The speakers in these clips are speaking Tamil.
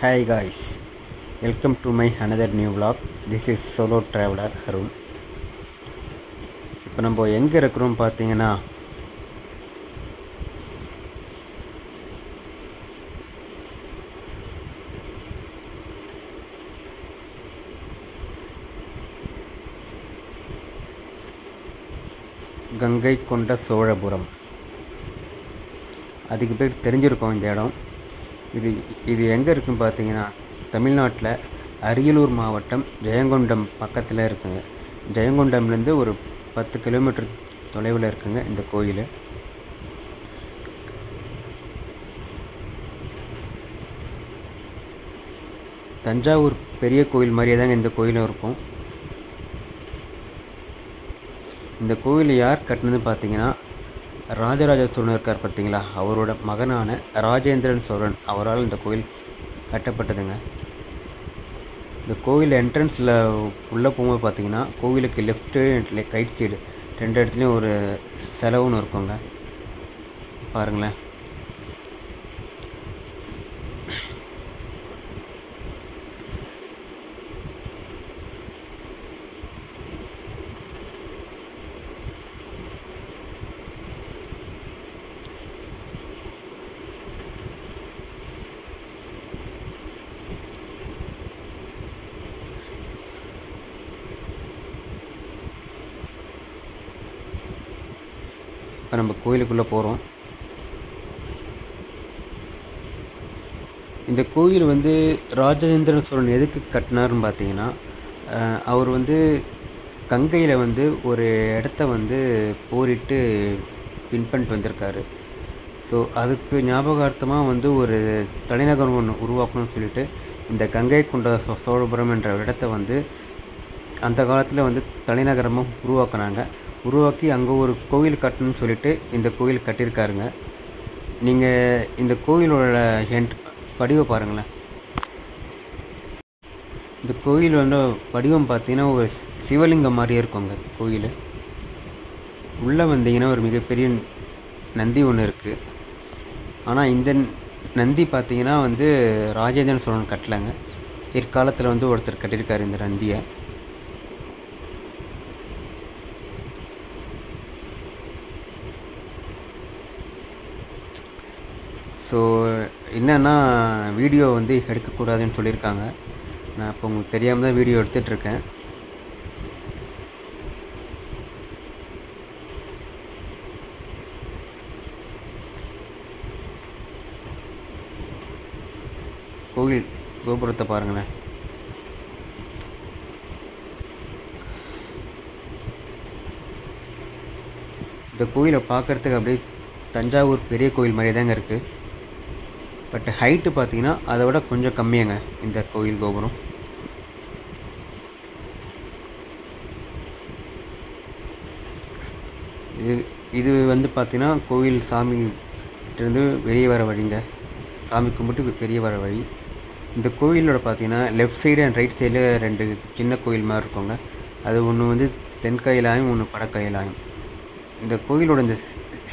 Hi guys, welcome to my another new vlog. This is solo traveler Arun. இப்போ நம்ம எங்கே இருக்கிறோம் பார்த்தீங்கன்னா கங்கை கொண்ட சோழபுரம். அதுக்கு பேர் தெரிஞ்சிருக்கோம் இந்த இடம். இது எங்கே இருக்குன்னு பார்த்தீங்கன்னா தமிழ்நாட்டில் அரியலூர் மாவட்டம் ஜெயங்கொண்டம் பக்கத்தில் இருக்குங்க. ஜெயங்கொண்டம்லேருந்து ஒரு 10 கிலோமீட்டர் தொலைவில் இருக்குங்க இந்த கோயில். தஞ்சாவூர் பெரிய கோயில் மாதிரியே தாங்க இந்த கோயிலும் இருக்கும். இந்த கோயில் யார் கட்டினதுன்னு பார்த்தீங்கன்னா ராஜராஜ சோழன் இருக்கார் பார்த்தீங்களா, அவரோட மகனான ராஜேந்திரன் சோழன் அவரால் இந்த கோயில் கட்டப்பட்டதுங்க. இந்த கோயில் என்ட்ரன்ஸில் உள்ளே போகும்போது பார்த்தீங்கன்னா கோவிலுக்கு லெஃப்ட்டு ரைட் சைடு 2 இடத்துலையும் ஒரு சிலை ஒன்று இருக்குங்க, பாருங்களேன். இப்போ நம்ம கோயிலுக்குள்ளே போகிறோம். இந்த கோயில் ராஜேந்திரன் சோழன் எதுக்கு கட்டினார்னு பார்த்தீங்கன்னா, அவர் கங்கையில் ஒரு இடத்த போரிட்டு வின் பண்ணிட்டு வந்திருக்காரு. ஸோ அதுக்கு ஞாபகார்த்தமாக ஒரு தலைநகரம் ஒன்று உருவாக்கணும்னு சொல்லிட்டு இந்த கங்கை கொண்ட சோழபுரம் என்ற இடத்த அந்த காலத்தில் தலைநகரமாக உருவாக்கி அங்கே ஒரு கோவில் கட்டணும்னு சொல்லிட்டு இந்த கோவில் கட்டியிருக்காருங்க. நீங்கள் இந்த கோயிலோட வடிவம் பாருங்களேன். இந்த கோயில் வடிவம் பார்த்தீங்கன்னா ஒரு சிவலிங்கம் மாதிரியே இருக்குங்க கோயில். உள்ளே வந்தீங்கன்னா ஒரு மிகப்பெரிய நந்தி ஒன்று இருக்குது. ஆனால் இந்த நந்தி பார்த்தீங்கன்னா ராஜேந்திரன் சோழன் கட்டலைங்க. பிற்காலத்தில் ஒருத்தர் கட்டியிருக்காரு இந்த நந்தியை. ஸோ என்னென்னா வீடியோ எடுக்கக்கூடாதுன்னு சொல்லியிருக்காங்க. நான் இப்போ உங்களுக்கு தெரியாமல் தான் வீடியோ எடுத்துகிட்ருக்கேன். கோவில் கோபுரத்தை பாருங்களேன். இந்த கோயிலை பார்க்குறதுக்கு அப்படியே தஞ்சாவூர் பெரிய கோயில் மாதிரியே தாங்க இருக்குது. பட் ஹைட்டு பார்த்தீங்கன்னா அதை விட கொஞ்சம் கம்மியாங்க இந்த கோயில் கோபுரம். இது பார்த்தீங்கன்னா கோயில் சாமிகிட்டேருந்து வெளியே வர வழிங்க. சாமி கும்பிட்டு வெளியே வர வழி. இந்த கோயிலோட பார்த்தீங்கன்னா லெஃப்ட் சைடு அண்ட் ரைட் சைடில் 2 சின்ன கோயில் மாதிரி இருக்குங்க. அது ஒன்று தென்கையிலாயும் ஒன்று வடக்கையிலாயும். இந்த கோயிலோட இந்த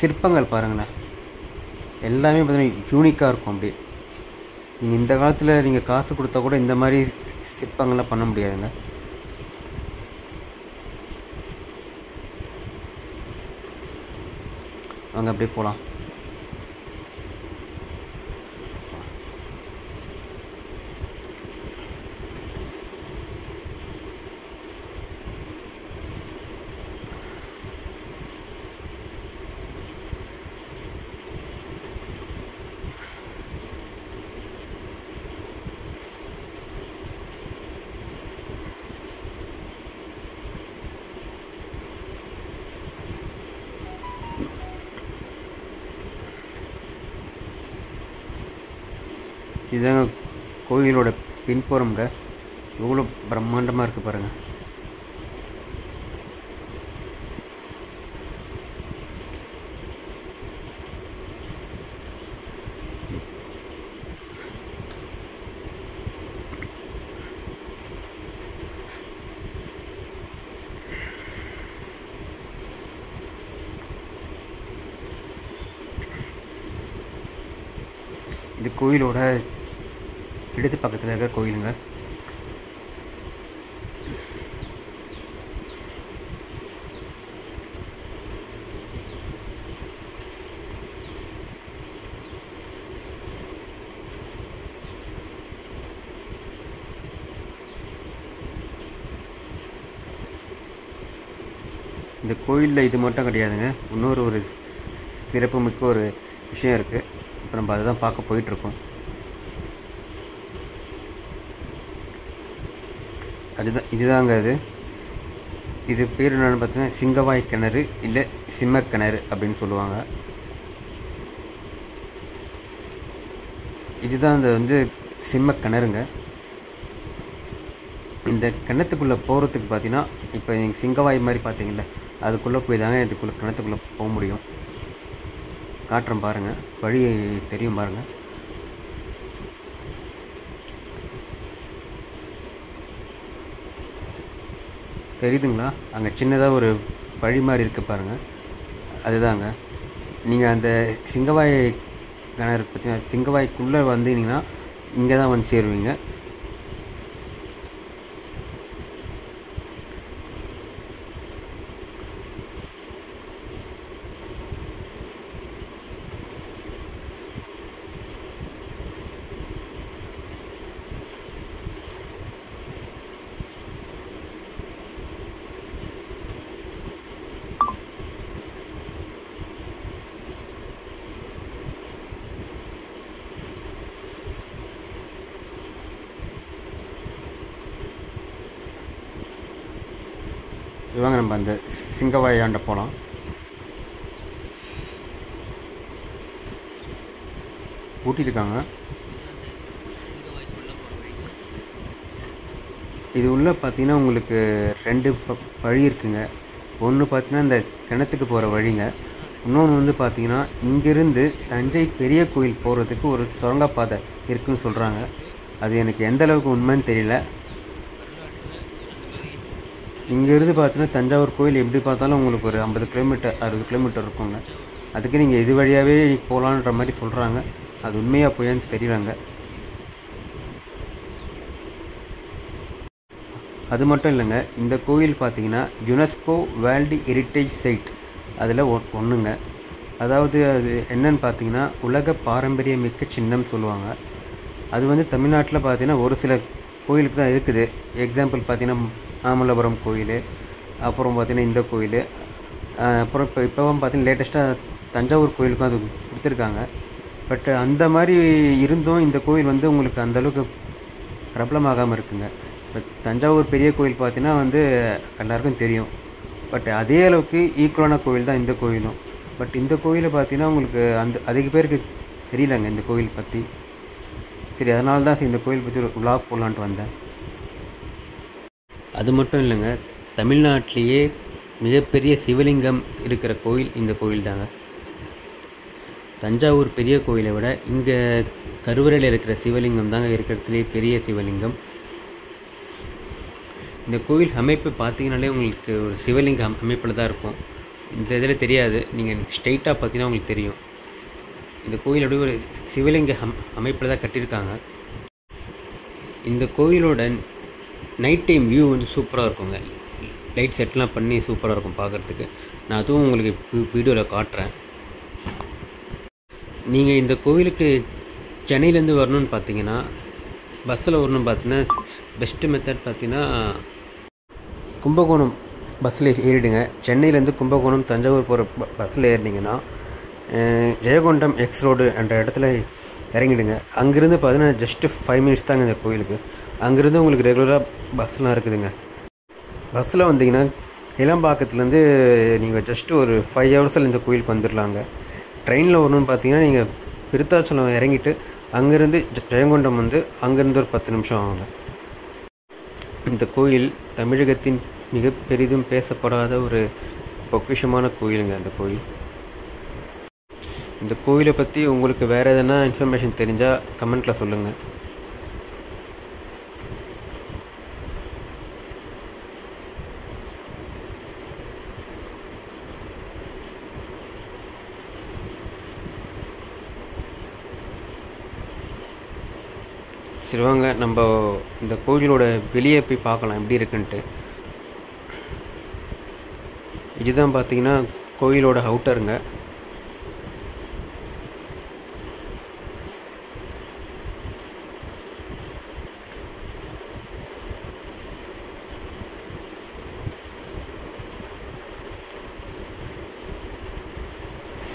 சிற்பங்கள் பாருங்களேன், எல்லாமே பார்த்தீங்கன்னா யூனிக்காக இருக்கும். அப்படி நீங்கள் இந்த காலத்தில் நீங்கள் காசு கொடுத்தா கூட இந்த மாதிரி சிற்பங்கள்லாம் பண்ண முடியாதுங்க. வாங்க அப்படியே போகலாம். இதுதாங்க கோயிலோட பின்புறம்ங்க. எவ்வளோ பிரம்மாண்டமாக இருக்குது பாருங்கள். இந்த கோயிலோட இடது பக்கத்தில் இருக்கிற கோயிலுங்க. இந்த கோயிலில் இது மட்டும் கிடையாதுங்க, இன்னொரு ஒரு சிறப்புமிக்க ஒரு விஷயம் இருக்குது. இப்போ நம்ம அதை தான் பார்க்க போயிட்டுருக்கோம். இதுதாங்க இது பேர் என்னென்னு பார்த்தீங்கன்னா சிங்கவாய் கிணறு இல்லை சிம்ம கிணறு அப்படின்னு சொல்லுவாங்க. இதுதான் அந்த சிம்ம கிணறுங்க. இந்த கிணத்துக்குள்ளே போகிறதுக்கு பார்த்தீங்கன்னா இப்போ நீங்கள் சிங்கவாய் மாதிரி பார்த்தீங்கல்ல, அதுக்குள்ளே போய் தாங்க இதுக்குள்ளே கிணத்துக்குள்ளே போக முடியும். காட்டுறேன் பாருங்கள், வழி தெரியும் பாருங்கள். தெரியுதுங்களா? அங்கே சின்னதாக ஒரு வழி மாதிரி இருக்குது பாருங்கள், அதுதாங்க. நீங்கள் அந்த சிங்கவாய் கிணறு பார்த்தீங்கன்னா சிங்கவாய்க்குள்ளே வந்தீங்கன்னா இங்கே தான் வந்து சேருவீங்க. வாங்க நம்ம அந்த சிங்கவாய் ஆண்ட போகலாம். ஊட்டியிருக்காங்க. இது உள்ள பார்த்தீங்கன்னா உங்களுக்கு 2 வழி இருக்குங்க. ஒன்று பார்த்தீங்கன்னா இந்த கிணத்துக்கு போகிற வழிங்க. இன்னொன்று பார்த்தீங்கன்னா இங்கேருந்து தஞ்சை பெரிய கோயில் போகிறதுக்கு ஒரு சுரங்கப்பாதை இருக்குதுன்னு சொல்கிறாங்க. அது எனக்கு எந்த அளவுக்கு உண்மைன்னு தெரியல. இங்கேருந்து பார்த்தீங்கன்னா தஞ்சாவூர் கோயில் எப்படி பார்த்தாலும் உங்களுக்கு ஒரு 50 கிலோமீட்டர் 60 கிலோமீட்டர் இருக்குங்க. அதுக்கு நீங்கள் இது வழியாகவே போகலான்ற மாதிரி சொல்கிறாங்க. அது உண்மையாக போயான்னு தெரியலங்க. அது மட்டும் இல்லைங்க, இந்த கோயில் பார்த்தீங்கன்னா யுனெஸ்கோ வேர்ல்டு ஹெரிட்டேஜ் சைட் அதில் ஒன்றுங்க. அதாவது அது என்னன்னு பார்த்தீங்கன்னா உலக பாரம்பரியமிக்க சின்னம் சொல்லுவாங்க. அது தமிழ்நாட்டில் பார்த்தீங்கன்னா ஒரு சில கோயிலுக்கு தான் இருக்குது. எக்ஸாம்பிள் பார்த்தீங்கன்னா மாமல்லபுரம் கோயில், அப்புறம் பார்த்தீங்கன்னா இந்த கோயில், அப்புறம் இப்போவும் பார்த்தீங்கன்னா லேட்டஸ்ட்டாக தஞ்சாவூர் கோயிலுக்கும் அது கொடுத்துருக்காங்க. பட் அந்த மாதிரி இருந்தும் இந்த கோயில் உங்களுக்கு அந்தளவுக்கு பிரபலமாகாமல் இருக்குங்க. இப்போ தஞ்சாவூர் பெரிய கோயில் பார்த்தீங்கன்னா எல்லாருக்கும் தெரியும். பட் அதே அளவுக்கு ஈக்குவலான கோயில் தான் இந்த கோயிலும். பட் இந்த கோயிலை பார்த்தீங்கன்னா உங்களுக்கு அதிக பேருக்கு தெரியலங்க இந்த கோயில் பற்றி. சரி, அதனால தான் இந்த கோயில் பற்றி ஒரு விளாக் போடலான்ட்டு வந்தேன். அது மட்டும் இல்லைங்க, தமிழ்நாட்டிலேயே மிகப்பெரிய சிவலிங்கம் இருக்கிற கோயில் இந்த கோயில் தாங்க. தஞ்சாவூர் பெரிய கோயிலை விட இங்கே கருவறையில் இருக்கிற சிவலிங்கம் தாங்க இருக்கிறதுலேயே பெரிய சிவலிங்கம். இந்த கோயில் அமைப்பு பார்த்தீங்கன்னாலே உங்களுக்கு ஒரு சிவலிங்க அமைப்பில் தான் இருக்கும். இந்த இதில் தெரியாது, நீங்கள் ஸ்ட்ரெயிட்டாக பார்த்தீங்கன்னா உங்களுக்கு தெரியும். இந்த கோயில் அப்படியே ஒரு சிவலிங்க அமைப்பில் தான் கட்டியிருக்காங்க. இந்த கோயிலோட நைட் டைம் வியூ சூப்பராக இருக்குங்க. லைட் செட்லாம் பண்ணி சூப்பராக இருக்கும் பார்க்குறதுக்கு. நான் அதுவும் உங்களுக்கு வீடியோவில் காட்டுறேன். நீங்கள் இந்த கோயிலுக்கு சென்னையிலேருந்து வரணும்னு பார்த்தீங்கன்னா பஸ்ஸில் வரணும்னு பார்த்தீங்கன்னா பெஸ்ட்டு மெத்தட் பார்த்தீங்கன்னா கும்பகோணம் பஸ்ஸில் ஏறிடுங்க. சென்னையிலேருந்து கும்பகோணம் தஞ்சாவூர் போகிற பஸ்ஸில் ஏறினீங்கன்னா ஜெயகொண்டம் எக்ஸ் ரோடு என்ற இடத்துல இறங்கிடுங்க. அங்கேருந்து பார்த்தீங்கன்னா ஜஸ்ட்டு 5 மினிட்ஸ் தாங்க இந்த கோயிலுக்கு. அங்கேருந்து உங்களுக்கு ரெகுலராக பஸ்லாம் இருக்குதுங்க. பஸ்ஸில் வந்தீங்கன்னா இளம்பாக்கத்துலேருந்து நீங்கள் ஜஸ்ட்டு ஒரு 5 ஹவர்ஸில் இந்த கோயிலுக்கு வந்துடலாங்க. ட்ரெயினில் வரணும்னு பார்த்தீங்கன்னா நீங்கள் விருத்தாச்சலம் இறங்கிட்டு அங்கேருந்து ஜெயங்கொண்டம் அங்கேருந்து ஒரு 10 நிமிஷம் ஆகுங்க. இந்த கோயில் தமிழகத்தின் மிக பெரிதும் பேசப்படாத ஒரு பொக்கிஷமான கோயிலுங்க அந்த கோயில். இந்த கோயிலை பற்றி உங்களுக்கு வேறு எதனா இன்ஃபர்மேஷன் தெரிஞ்சால் கமெண்ட்டில் சொல்லுங்கள். சரி வாங்க நம்ம இந்த கோயிலோட வெளியே போய் பார்க்கலாம் எப்படி இருக்குன்ட்டு. இதுதான் பார்த்தீங்கன்னா கோயிலோட அவுட்டருங்க.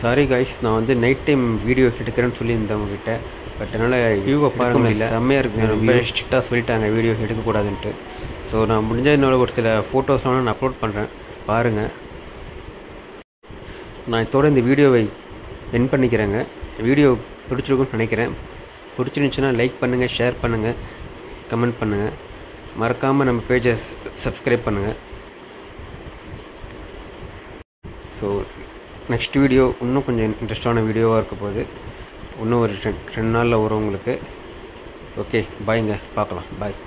சாரி காய்ஸ், நான் வந்து நைட் டைம் வீடியோ எடுக்கிறேன்னு சொல்லியிருந்தேன் உங்ககிட்ட. பட் என்னால் வியூவை பாருங்கள் இல்லை, செம்மையாக இருக்குது. ரொம்ப ஸ்ட்ரிக்டாக சொல்லிட்டாங்க வீடியோ எடுக்கக்கூடாதுன்ட்டு. ஸோ நான் முடிஞ்ச என்னோட ஒரு சில ஃபோட்டோஸ்லாம் நான் அப்லோட் பண்ணுறேன், பாருங்கள். நான் இதோட இந்த வீடியோவை என் பண்ணிக்கிறேங்க. வீடியோ பிடிச்சிருக்குன்னு நினைக்கிறேன். பிடிச்சிருந்துச்சுன்னா லைக் பண்ணுங்கள், ஷேர் பண்ணுங்கள், கமெண்ட் பண்ணுங்கள். மறக்காமல் நம்ம பேஜை சப்ஸ்கிரைப் பண்ணுங்கள். ஸோ நெக்ஸ்ட் வீடியோ இன்னும் கொஞ்சம் இன்ட்ரெஸ்டான வீடியோவாக இருக்க போகுது. இன்னும் ஒரு 2 நாளில் வரும் உங்களுக்கு. ஓகே, பாய்ங்க, பார்க்கலாம், பாய்.